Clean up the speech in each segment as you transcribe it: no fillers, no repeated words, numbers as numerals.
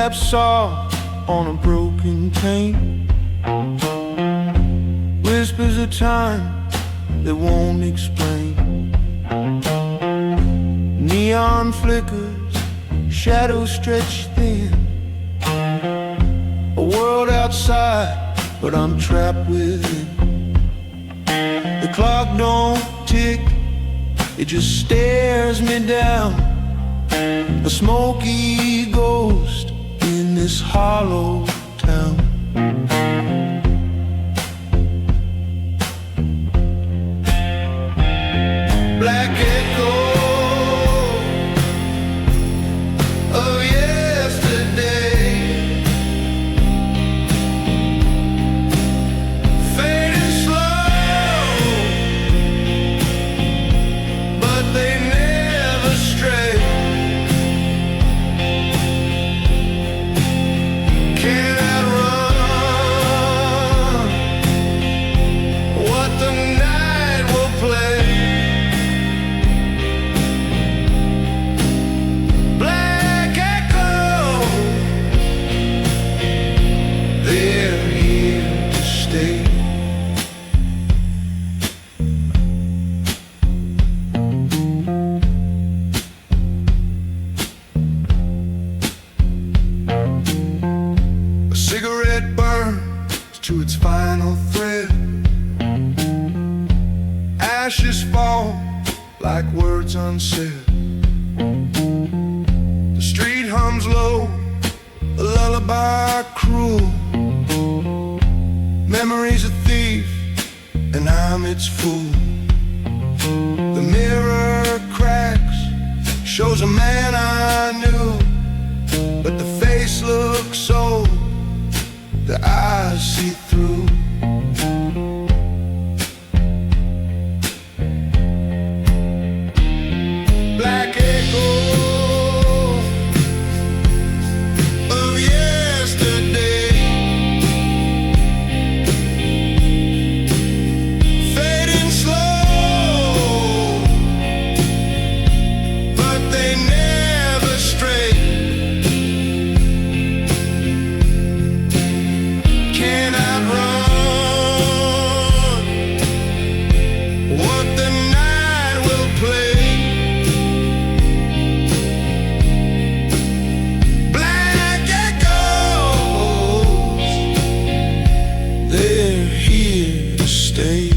tap soft on a broken cane. Whispers of time that won't explain. Neon flickers, shadows stretched thin. A world outside, but I'm trapped within. The clock don't tick, it just stares me down. A smoky ghost in this hollow town. Black echo of yesterday, fading slow, but they never stray. Cannot run what the night will play. Black echo, they're here to stay. A cigarette burns to its final thread. Ashes fall like words unsaid. The street hums low, a lullaby cruel. Memory's a thief, and I'm its fool. The mirror cracks, shows a man I knew, but the face looks old, the eyes see through. Black echo of yesterday, fading slow, but they never stray. Cannot run what the night will play. Black echoes, they're here to stay.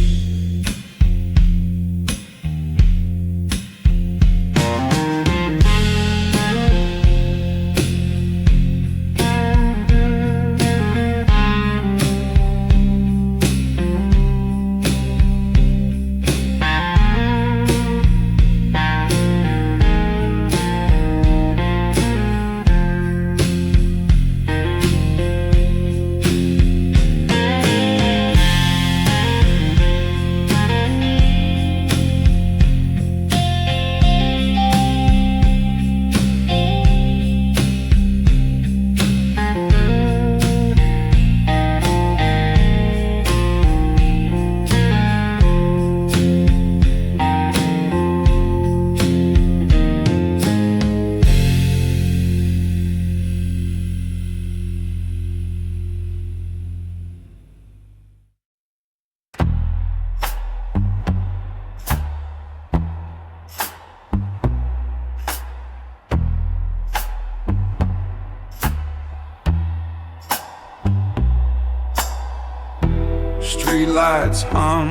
Streetlights hum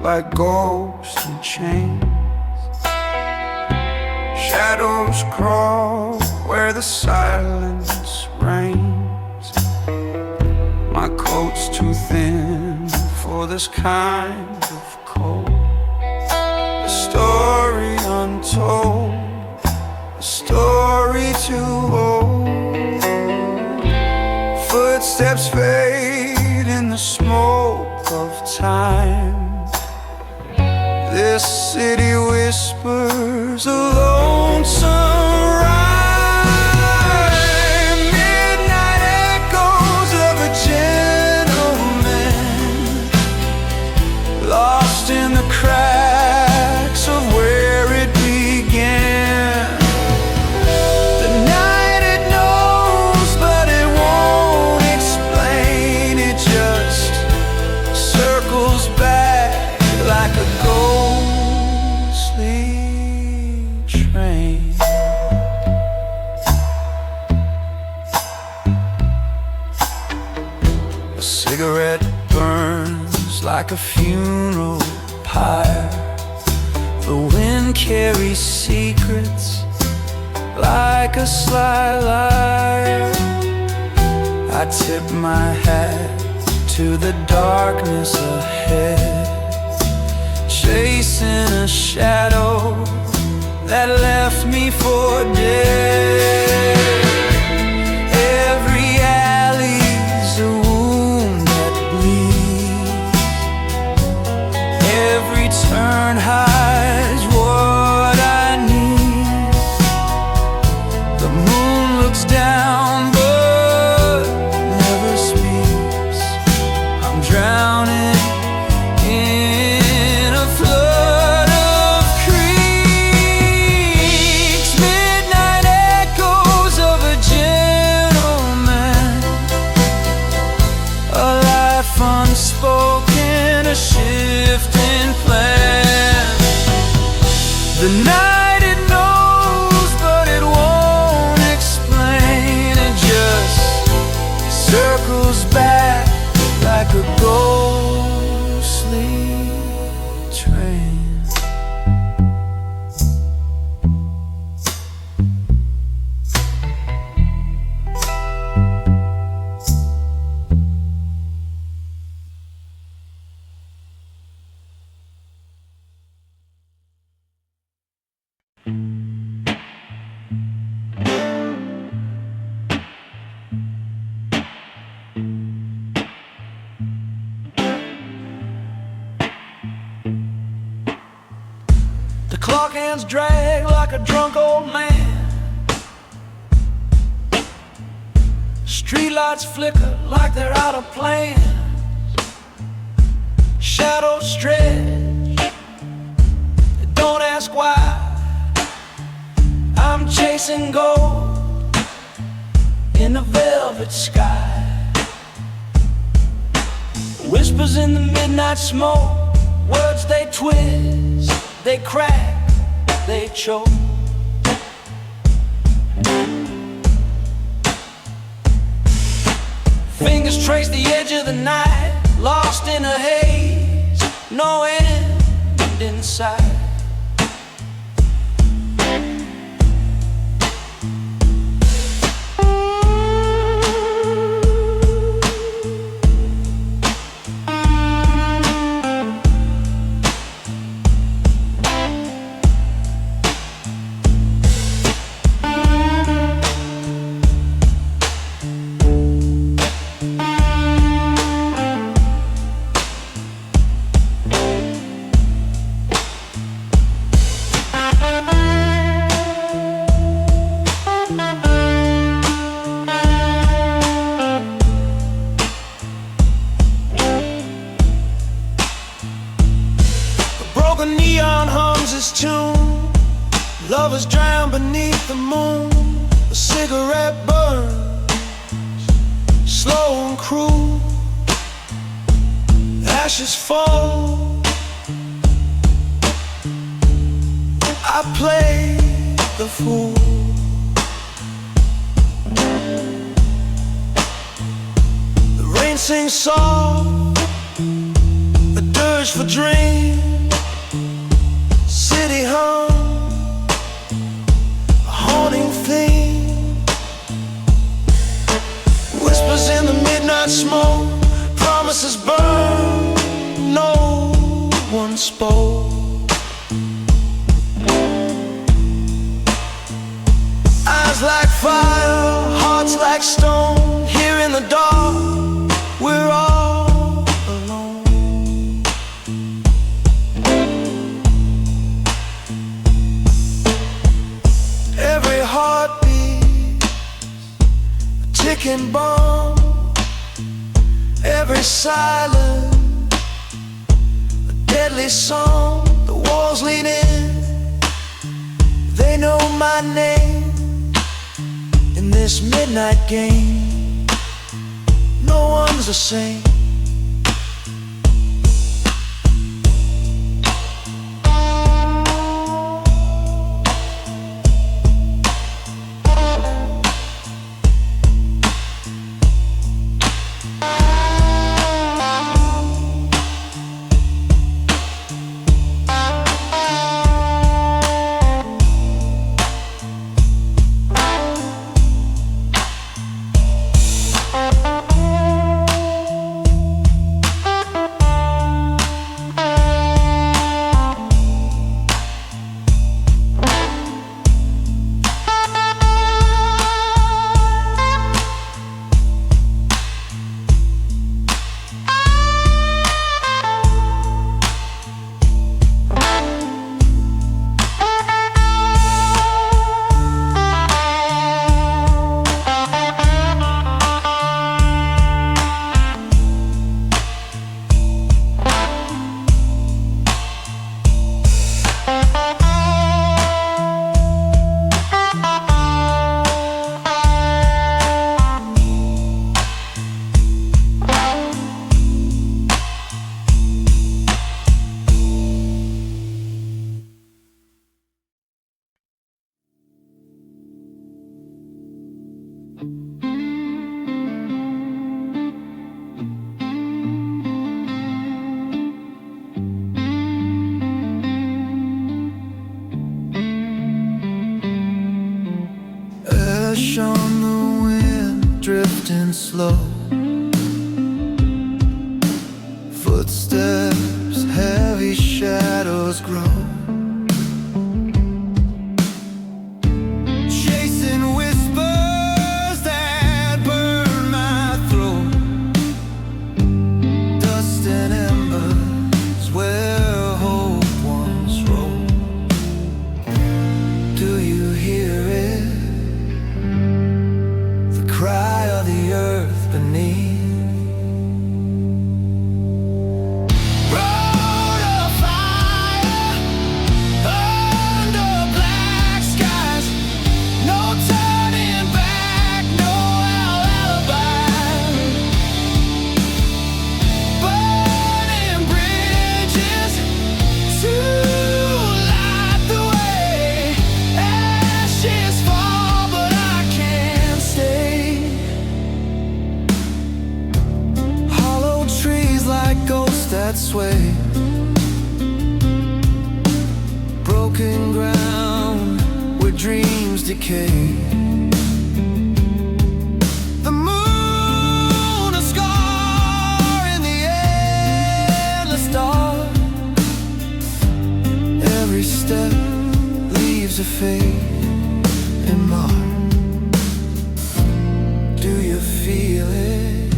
like ghosts in chains. Shadows crawl where the silence reigns. My coat's too thin for this kind of cold. A story untold, a story too old. Footsteps fade in the smoke of time. This city whispers a lonesome rhyme. Midnight echoes of a gentleman lost in the cracks of where it began. The night had known A cigarette burns like a funeral pyre. The wind carries secrets like a sly liar. I tip my hat to the darkness ahead, chasing a shadow that left me for dead. Every alley's a wound that bleeds. Every turn hides what I need. The moon looks down but never speaks. I'm drowning in a flood of creaks. Midnight echoes of a gentleman, a life unspoken, a shifting plan. The night it knows but it won't explain. It just circles back like a ghostly train. The clock hands drag like a drunk old man. Streetlights flicker like they're out of plans. Shadows stretch, don't ask why. I'm chasing gold in a velvet sky. Whispers in the midnight smoke, words they twist, they crack, they choke. Fingers trace the edge of the night, lost in a haze, no end in sight. Broken neon hums its tune. Lovers drown beneath the moon. A cigarette burns, slow and cruel. Ashes fall. I play the fool. The rain sings soft, a dirge for dreams. City hum, a haunting theme. Whispers in the midnight smoke, promises burn, no one spoke. Eyes like fire, hearts like stone. Here in the dark, we're all alone. Every heartbeat, a ticking bomb. Every silence, a deadly song. The walls lean in, they know my name. In this midnight game, no one's the same. drifting slow. Footsteps, heavy shadows grow. Chasing whispers that burn my throat. Dust and embers where hope once rolled. Do you hear it? The cry of the earth beneath. That sway, broken ground where dreams decay. The moon, a scar in the endless dark. Every step leaves a fade and mark. Do you feel it?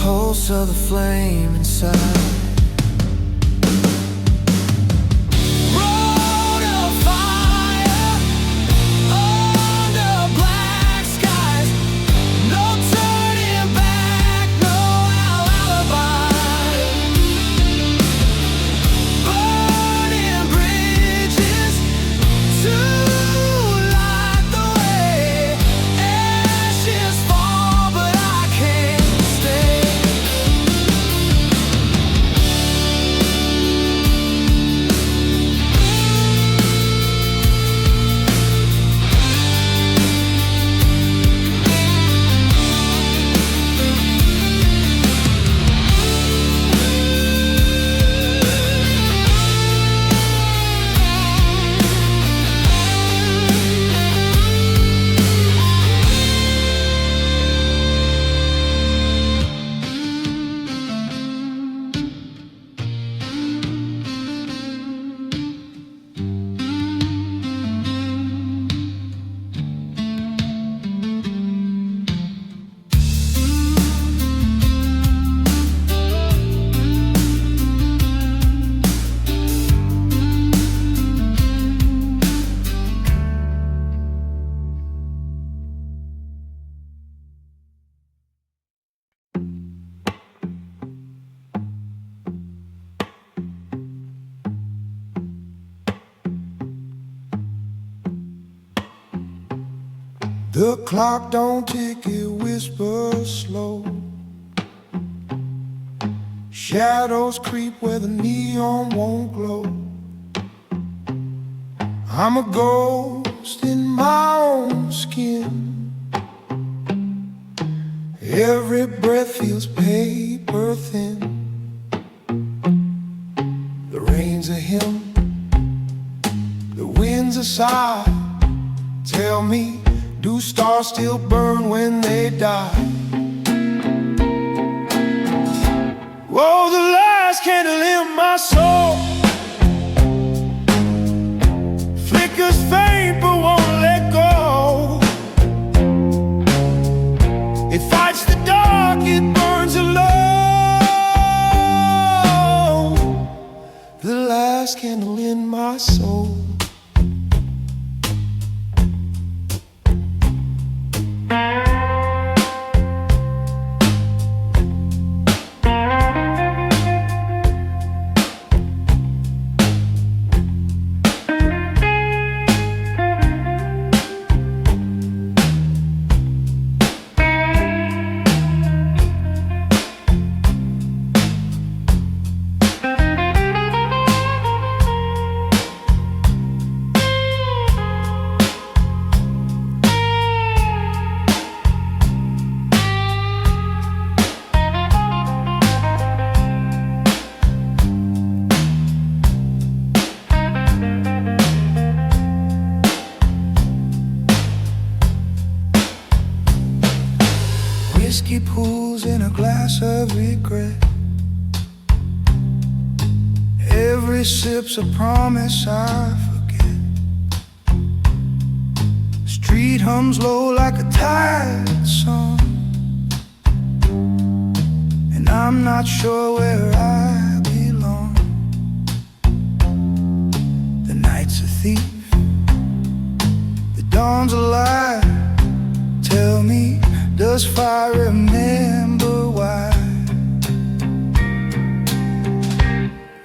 Pulse of the flame inside. Road of fire under black skies. No turning back, no alibi. Burning bridges to light the way. Ashes fall, but I can't stay. The clock don't tick, it whispers slow. Shadows creep where the neon won't glow. I'm a ghost in my own skin. Every breath feels paper thin. The rain's a hymn, the wind's a sigh. Tell me, do stars still burn when they die? Whoa, the last candle in my soul flickers faint but won't let go. It fights the dark, it burns alone. The last candle in my soul. whiskey pools in a glass of regret. Every sip's a promise I forget. Street hums low like a tired song, and I'm not sure where I belong. The night's a thief, the dawn's a lie. Tell me, does fire remember why?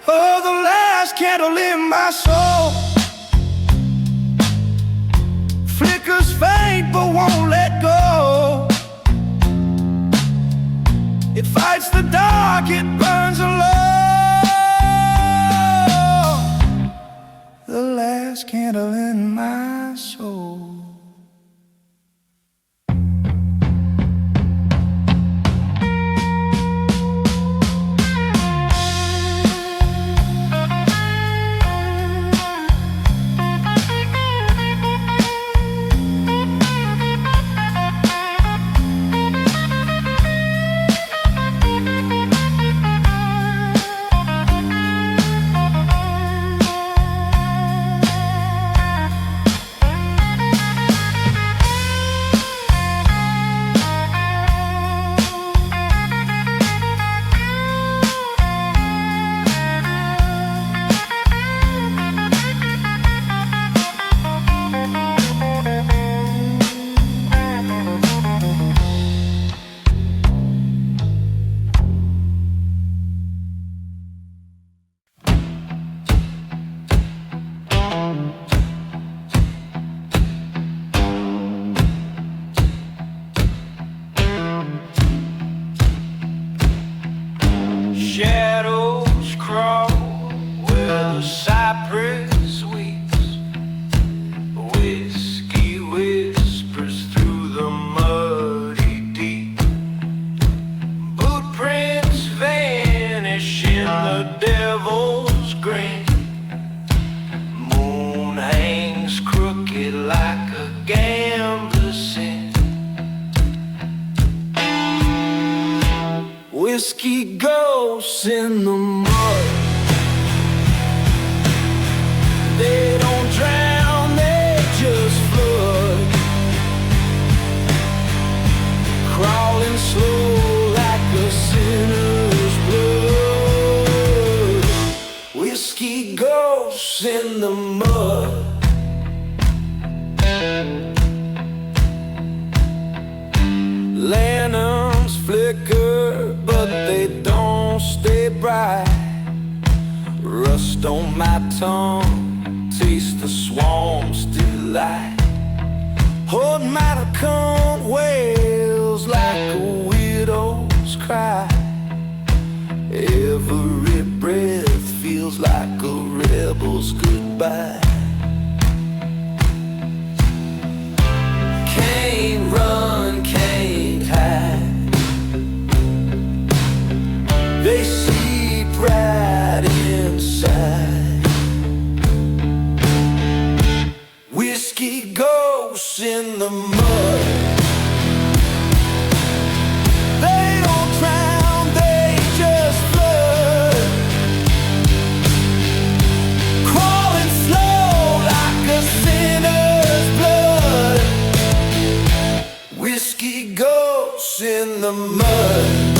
Oh, the last candle in my soul flickers faint but won't let go. It fights the dark, it burns alone. The last candle in my soul. Shadows crawl where the cypress weeps. Whiskey whispers through the muddy deep. Footprints vanish in the devil's grin. Moon hangs crooked like a gambler's sin. Whiskey ghosts in the mud. They don't drown, they just flood. Crawling slow like a sinner's blood. Whiskey ghosts in the mud. Lanterns flicker, but they don't stay bright. Rust on my tongue, taste the swamp's delight. Old Matacon wails like a widow's cry. Every breath feels like a rebel's goodbye. Can't run, can't hide. They seep right inside. Whiskey ghosts in the mud. They don't drown, they just flood. Crawling slow like a sinner's blood. Whiskey ghosts in the mud.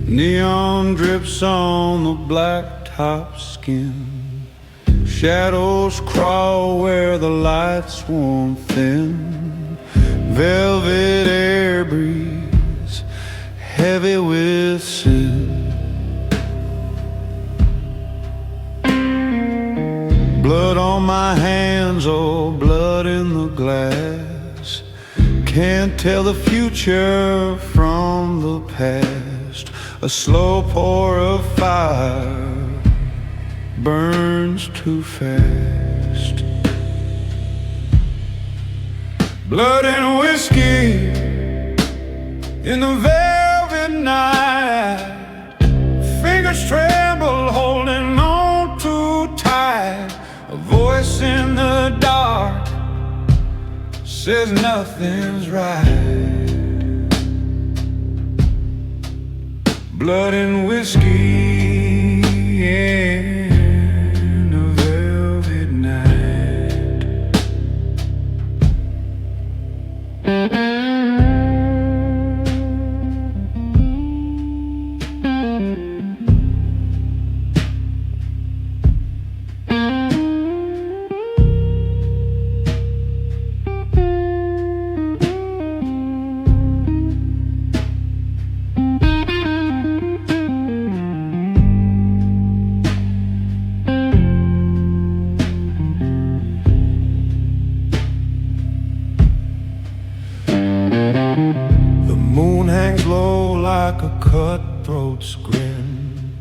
Neon drips on the blacktop skin. Shadows crawl where the lights warm thin. Velvet air breeze, heavy with sin. Blood on my hands, oh, blood in the glass. Can't tell the future from the past. A slow pour of fire burns too fast. Blood and whiskey in the velvet night. Fingers tremble holding on too tight. A voice in the dark says nothing's right. Blood and whiskey in a velvet night. Like a cutthroat's grin.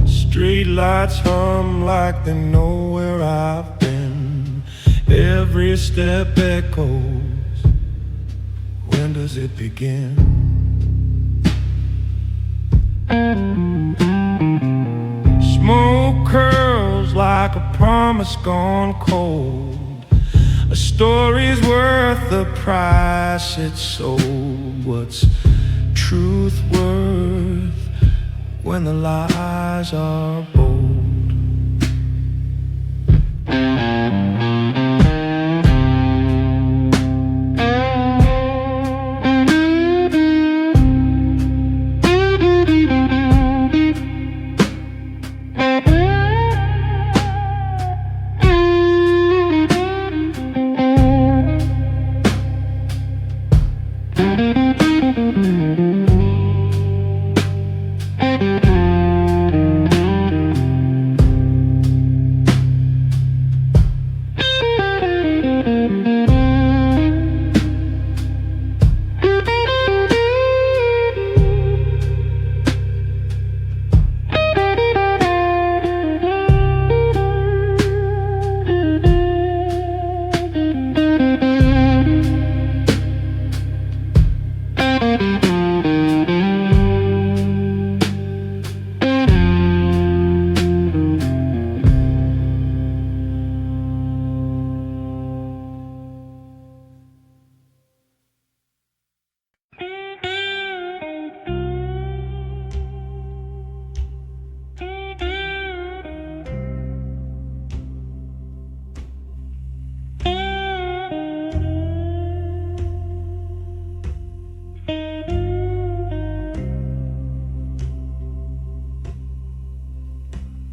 Street lights hum like they know where I've been. Every step echoes. When does it begin? Smoke curls like a promise gone cold. A story's worth the price it's sold. What's truth worth when the lies are bold?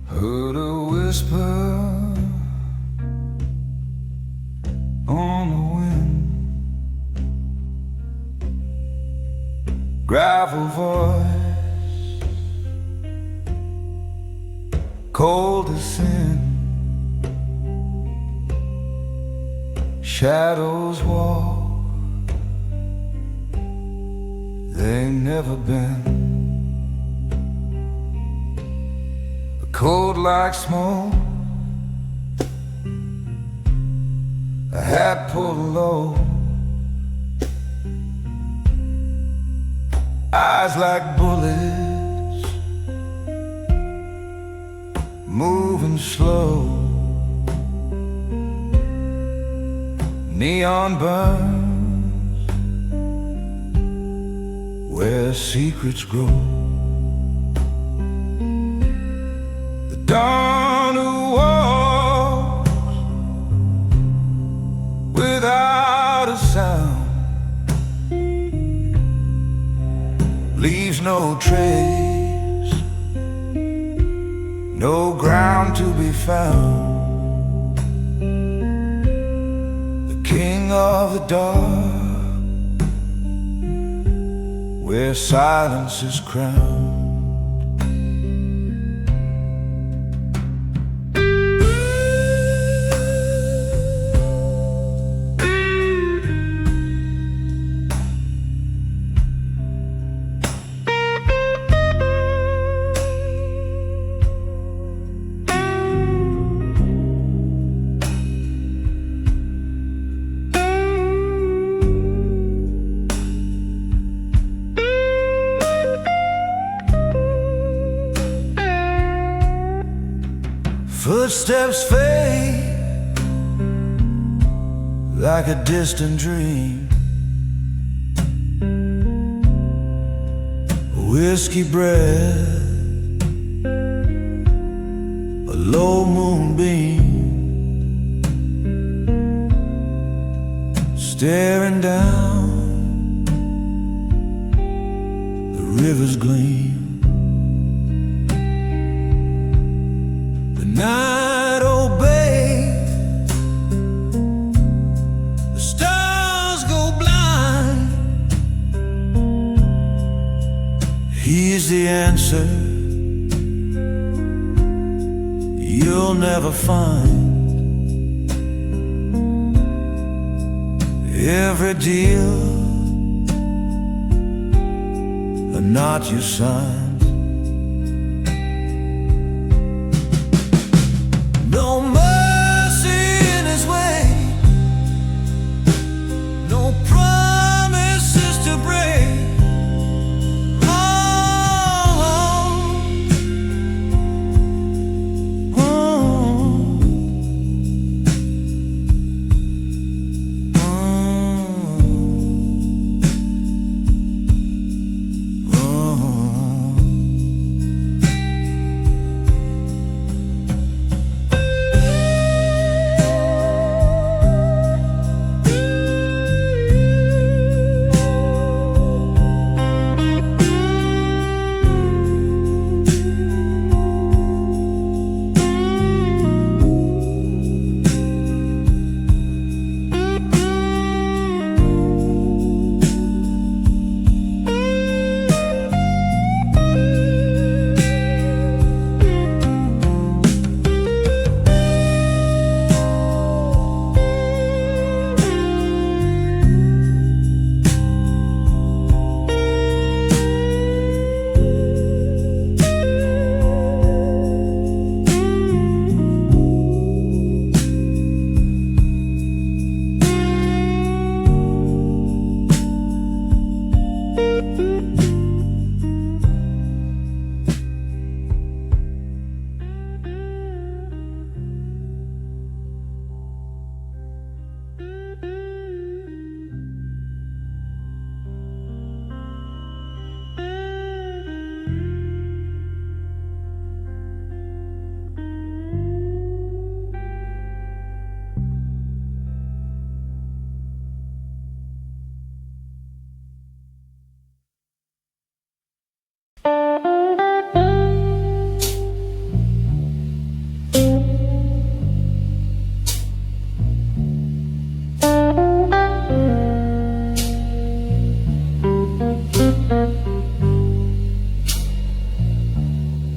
Heard a whisper on the wind, gravel voice, cold as sin. Shadows walk, they never been. Cold like smoke, a hat pulled low, eyes like bullets, moving slow. Neon burns where secrets grow. Dawn who walks trace, no ground to be found. The king of the dark, where silence is crowned. Footsteps fade like a distant dream. A whiskey breath, a low moonbeam, staring down the river's gleam. Night obeys, the stars go blind. He's the answer you'll never find. Every deal, a knot you sign. No mercy in his way, no promises to break.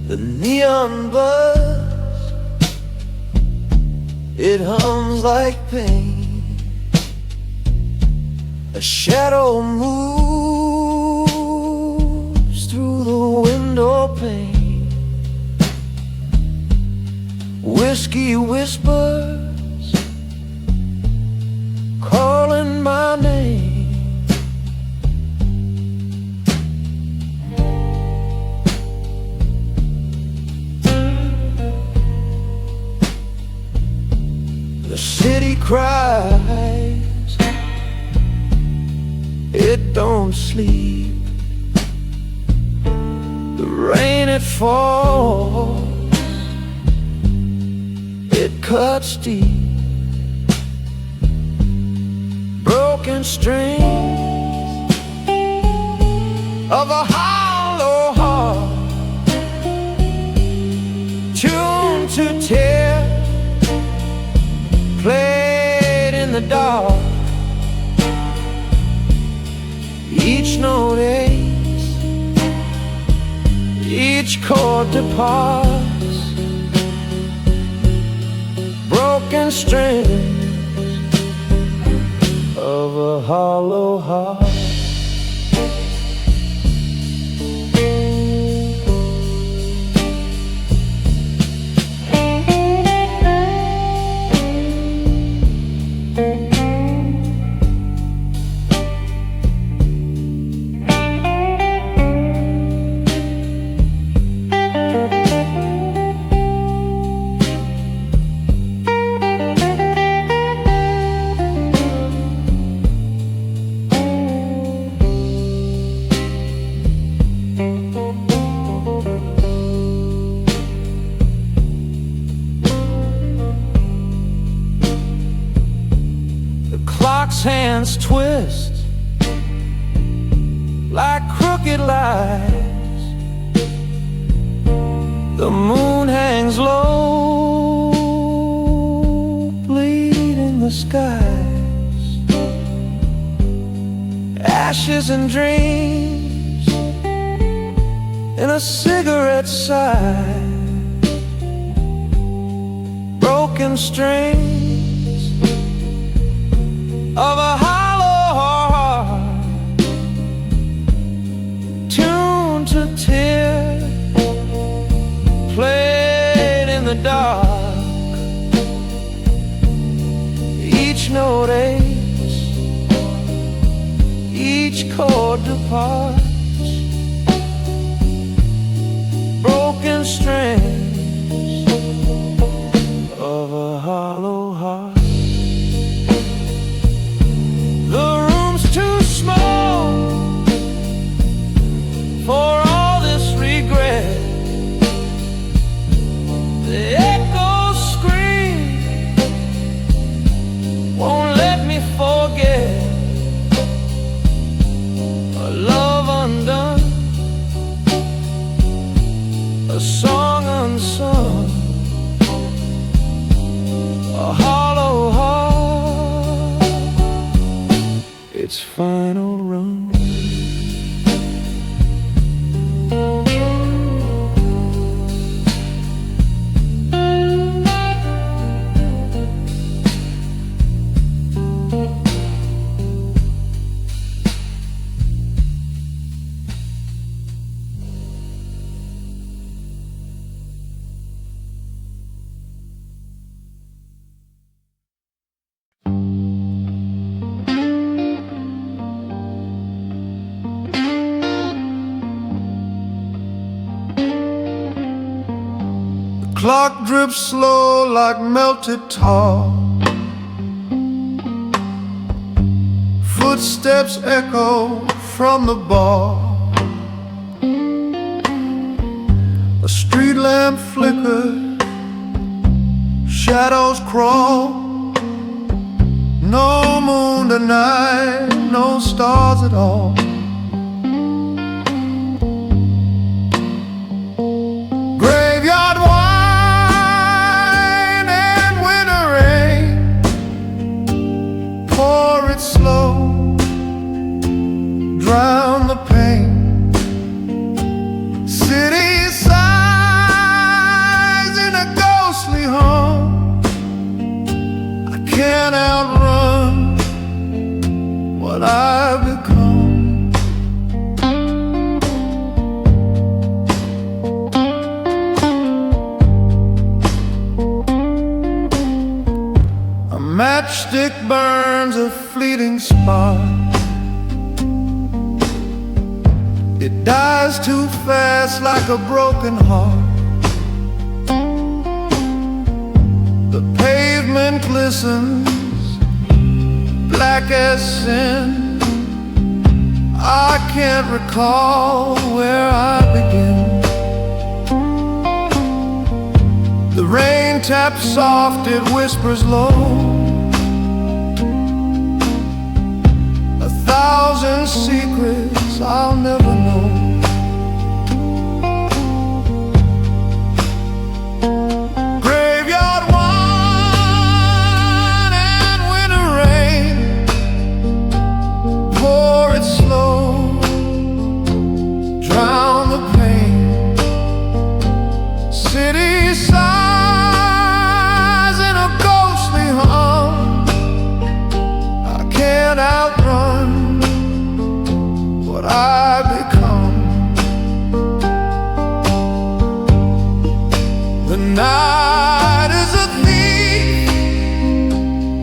The neon buzz, it hums like pain. A shadow moves through the window pane. Whiskey whispers, calling my name. The city cries, it don't sleep. The rain it falls, it cuts deep. Broken strings of a hollow heart heart, tuned to tear, played in the dark. Each note aches, each chord departs, broken strings of a hollow heart. Hands twist like crooked lies. The moon hangs low, bleeding the skies. Ashes and dreams in a cigarette side. Broken strings of a hollow heart, tuned to tear, played in the dark. Each note aches, each chord departs, broken strings of a hollow heart. The room's too small for all this regret. The echoes scream, won't let me forget a love undone, a song unsung, a hollow heart, its final run. Clock drips slow like melted tar. Footsteps echo from the bar. A street lamp flickers, shadows crawl. No moon tonight, no stars at all. Graveyard wine and winter rain, pour it slow, drown the pain. City sighs in a ghostly hum. I can't outrun what I've become. A matchstick burns a fleeting spark. It dies too fast like a broken heart. The pavement glistens, black as sin. I can't recall where I begin. The rain taps soft, it whispers low. 1,000 secrets I'll never know. The night is a thief,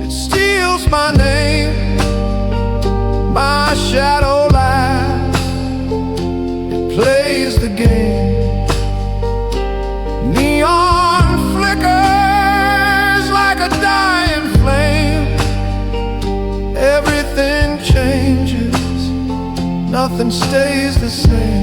it steals my name. My shadow laughs, it plays the game. Neon flickers like a dying flame. Everything changes, nothing stays the same.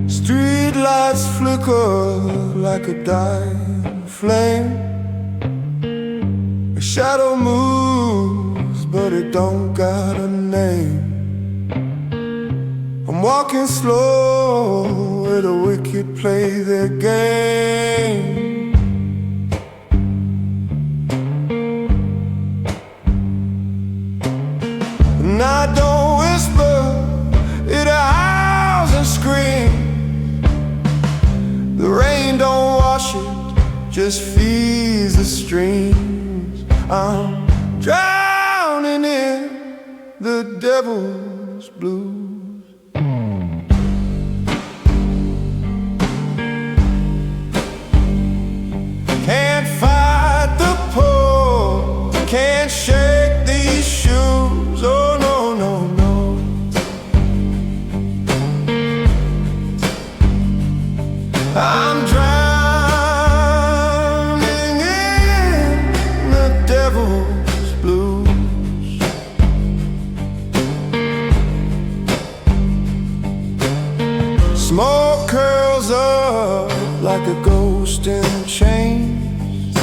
Street lights flicker like a dying flame. A shadow moves, but it don't got a name. I'm walking slow where the wicked play their game. And I don't whisper, it howls and screams. The rain don't wash it, just feeds the streams. I'm drowning in the devil's blues. Can't fight the pull, can't shake these shoes. Oh no, no, no. I'm drowning in the devil's blues. Smoke curls up like a ghost in chains.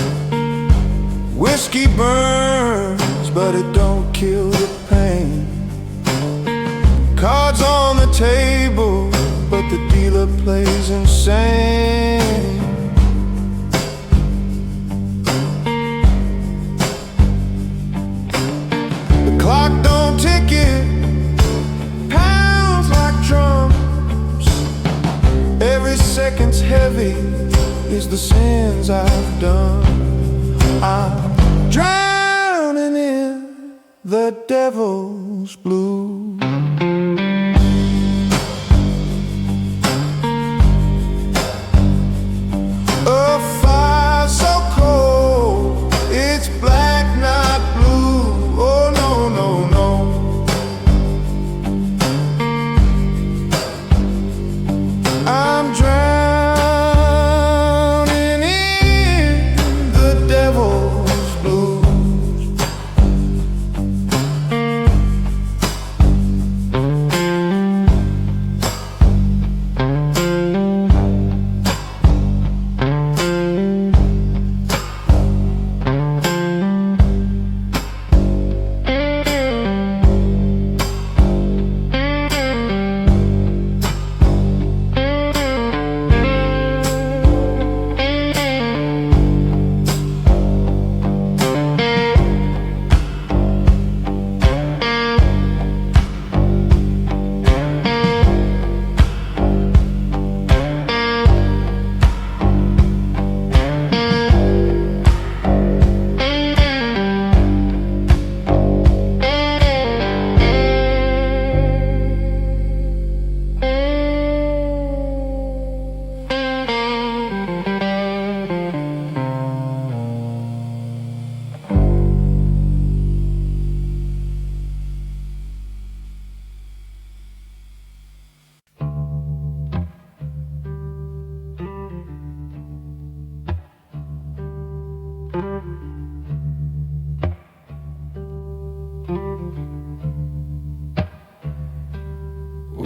Whiskey burns, but it don't kill the pain. Cards on the table, but the dealer plays insane. The clock don't tick, it pounds like drums. Every second's heavy is the sins I've done. I'm drowning in the devil's blues. A fire so cold, it's black, not blue. Oh no, no, no. I'm drowning in the devil's blues.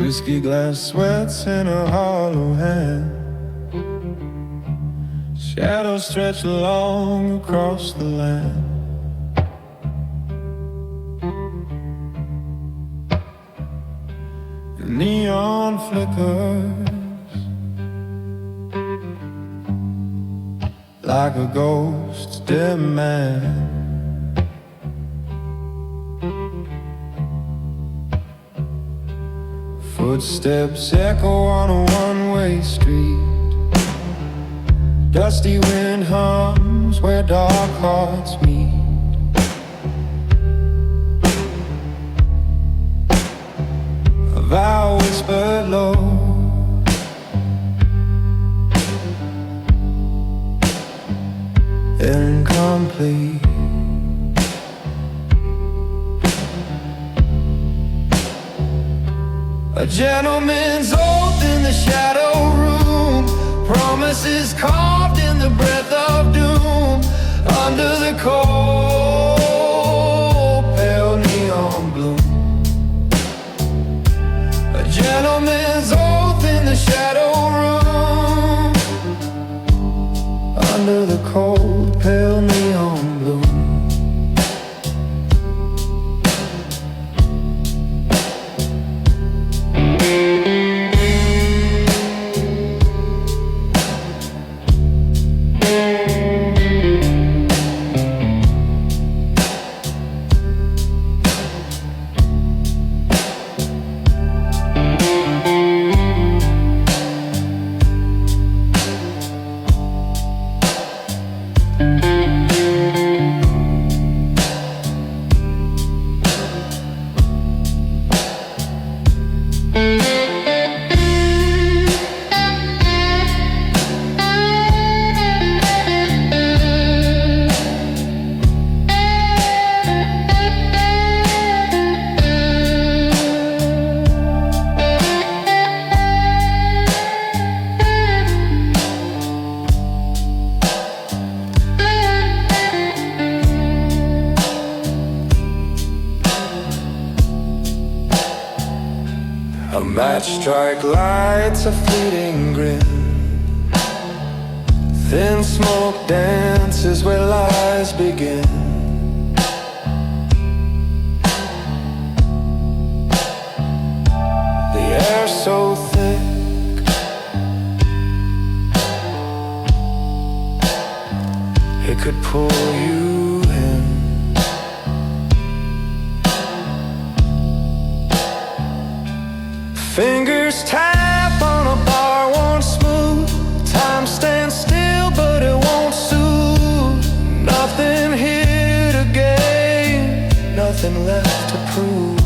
Whiskey glass sweats in a hollow hand. Shadows stretch long across the land. The neon flickers like a ghost's dead man. Footsteps echo on a one-way street. Dusty wind hums where dark hearts meet. A vow whispered low, incomplete. A gentleman's oath in the shadow room, promises carved in the breath of doom. Under the cold, pale neon bloom. A gentleman's oath in the shadow room, under the cold, pale neon bloom. A match strike lights a fleeting grin. Thin smoke dances where lies begin. The air so thick, it could pull you in. Fingers tap on a bar, won't smooth. Time stands still, but it won't soothe. Nothing here to gain, nothing left to prove.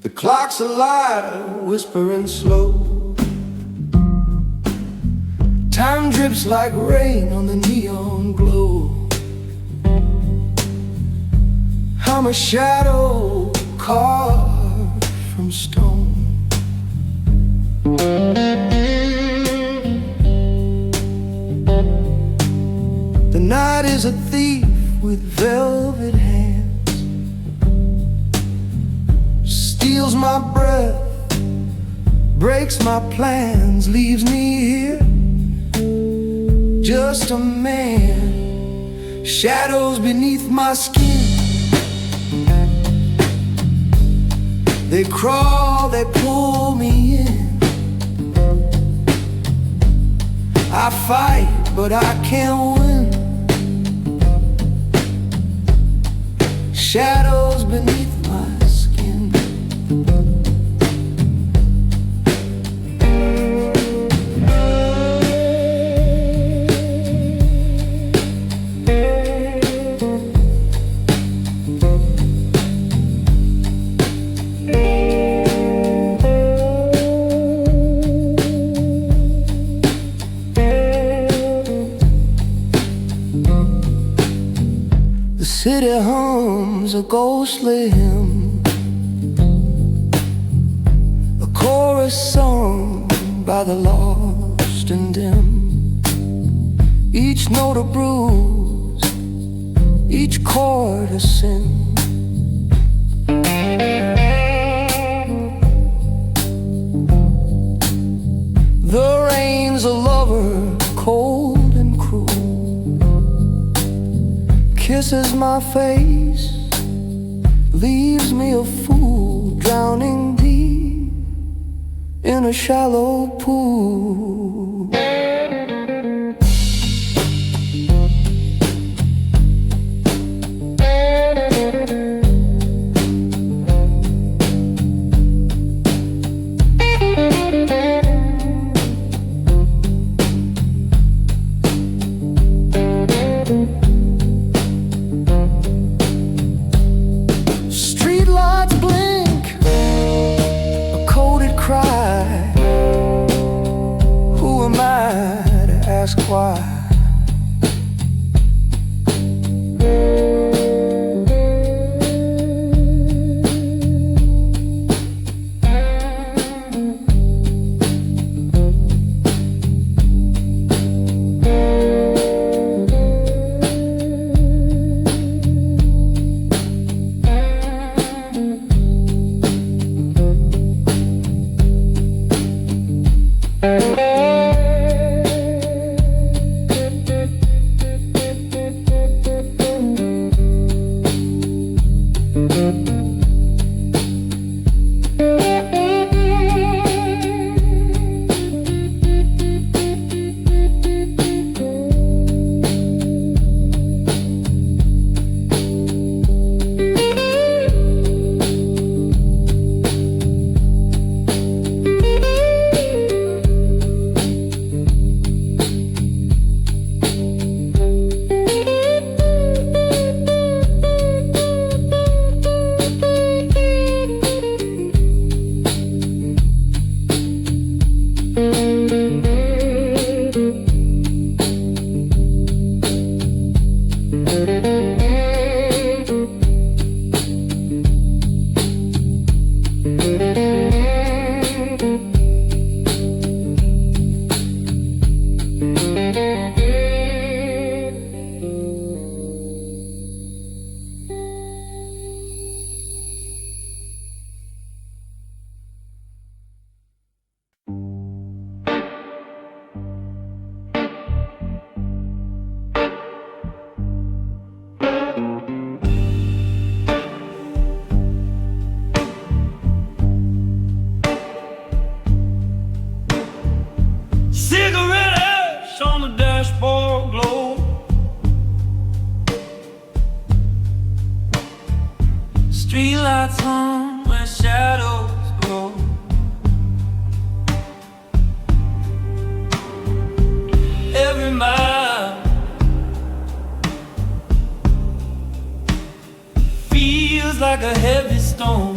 The clock's alive, whispering slow. Time drips like rain on the neon glow. I'm a shadow carved from stone. The night is a thief with velvet hands, steals my breath, breaks my plans, leaves me here, just a man. Shadows beneath my skin, they crawl, they pull me in. I fight, but I can't win. Shadows beneath my skin. city hums a ghostly hymn, a chorus sung by the lost and dim. Each note a bruise, each chord a sin. The rain's a lover, cold and cruel, kisses my face, leaves me a fool, drowning deep in a shallow pool. Ask why. Streetlights hum where shadows grow. Every mile feels like a heavy stone.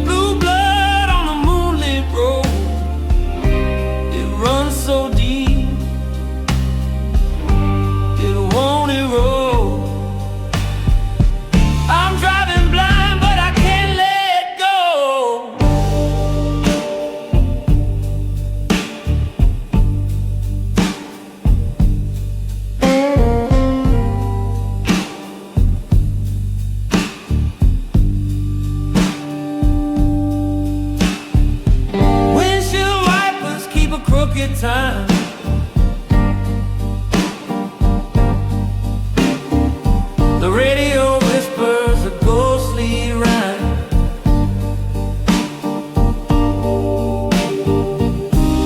Blue blood on a moonlit road. It runs so deep, it won't erode. I'm driving blind, but I can't let go. Windshield wipers keep a crooked time. The radio whispers a ghostly rhyme.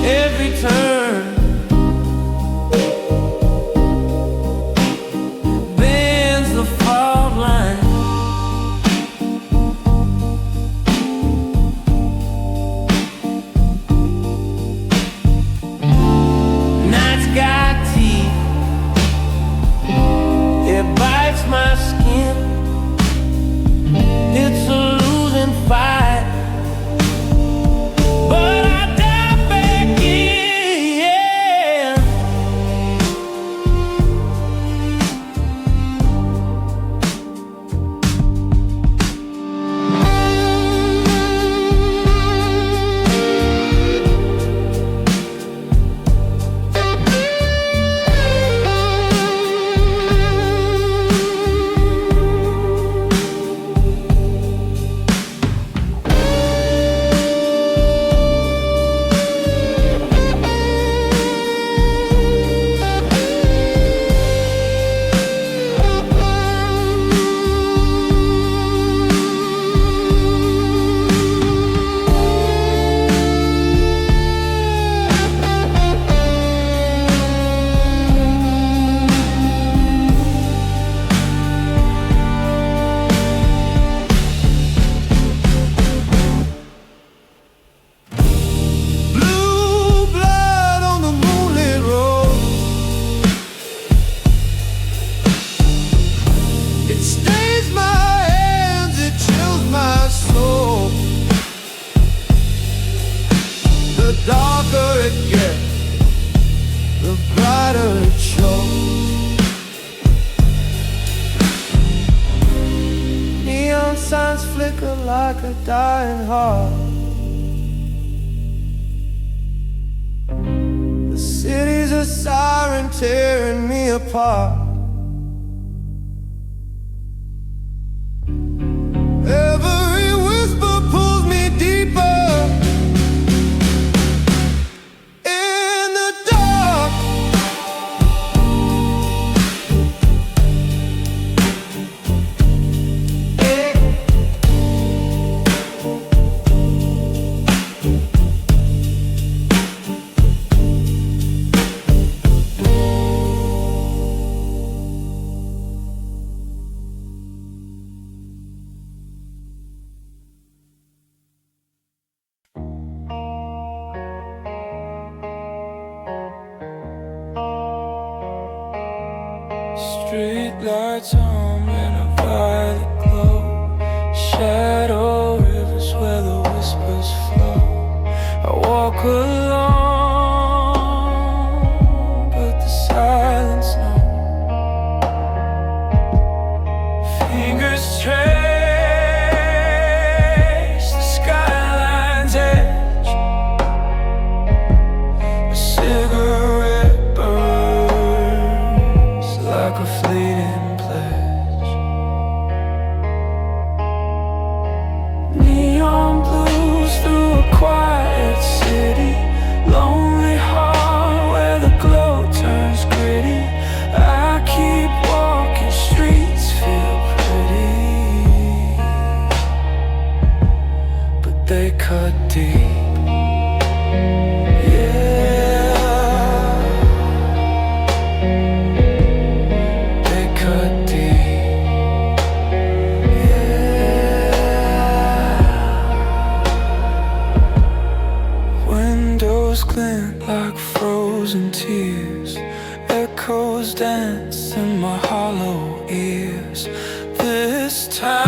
Every turn bends the fault line. freeze my hands, it chills my soul. The darker it gets, the brighter it shows. Neon signs flicker like a dying heart. The city's a siren tearing me apart. Every whisper pulls me deeper in the dark. Street lights on in a violet glow. Shadow rivers where the whispers flow. I walk alone, but the silence knows. Fingers trace the skyline's edge. A cigarette burns like a fleeting pledge. Neon blues through a quiet city. Lonely heart where the glow turns gritty. I keep walking, streets feel pretty, but they cut deep. Glint like frozen tears. Echoes dance in my hollow ears. This time